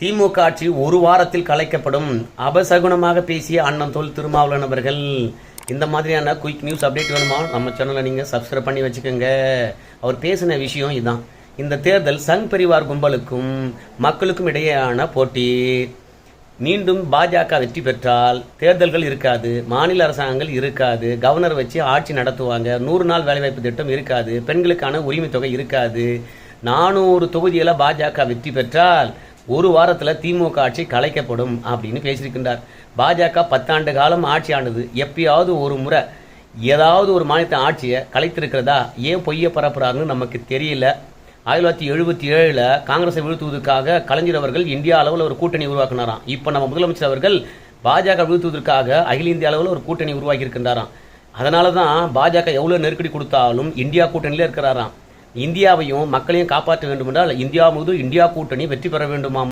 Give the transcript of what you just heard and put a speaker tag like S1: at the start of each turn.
S1: திமுக ஆட்சி ஒரு வாரத்தில் கலைக்கப்படும். அபசகுனமாக பேசிய அண்ணன் தொல் திருமாவளவன் அவர்கள். இந்த மாதிரியான குயிக் நியூஸ் அப்டேட் வேணுமா நம்ம சேனலை நீங்கள் சப்ஸ்கிரைப் பண்ணி வச்சுக்கோங்க. அவர் பேசின விஷயம் இதுதான். இந்த தேர்தல் சங் பரிவார் கும்பலுக்கும் மக்களுக்கும் இடையேயான போட்டி. மீண்டும் பாஜக வெற்றி பெற்றால் தேர்தல்கள் இருக்காது, மாநில அரசாங்கங்கள் இருக்காது, கவர்னர் வச்சு ஆட்சி நடத்துவாங்க, 100 நாள் வேலைவாய்ப்பு திட்டம் இருக்காது, பெண்களுக்கான உரிமை தொகை இருக்காது. 400 தொகுதியில் பாஜக வெற்றி பெற்றால் ஒரு வாரத்தில் திமுக ஆட்சி கலைக்கப்படும் அப்படின்னு பேசியிருக்கின்றார். பாஜக 10 ஆண்டு காலம் ஆட்சி ஆனது. எப்பயாவது ஒரு முறை ஏதாவது ஒரு மாநிலத்தை ஆட்சியை கலைத்திருக்கிறதா? ஏன் பொய்ய பரப்புறாருன்னு நமக்கு தெரியல. 1977 காங்கிரஸை வீழ்த்துவதற்காக கலைஞர் அவர்கள் இந்தியா அளவில் ஒரு கூட்டணி உருவாக்கினாராம். இப்போ நம்ம முதலமைச்சர் அவர்கள் பாஜக வீழ்த்துவதற்காக அகில இந்திய அளவில் ஒரு கூட்டணி உருவாக்கி இருக்கின்றாராம். அதனால தான் பாஜக எவ்வளோ நெருக்கடி கொடுத்தாலும் இந்தியா கூட்டணியிலே இருக்கிறாராம். இந்தியாவையும் மக்களையும் காப்பாற்ற வேண்டுமென்றால் இந்தியா முழுவதும் இந்தியா கூட்டணி வெற்றி பெற வேண்டுமாம்.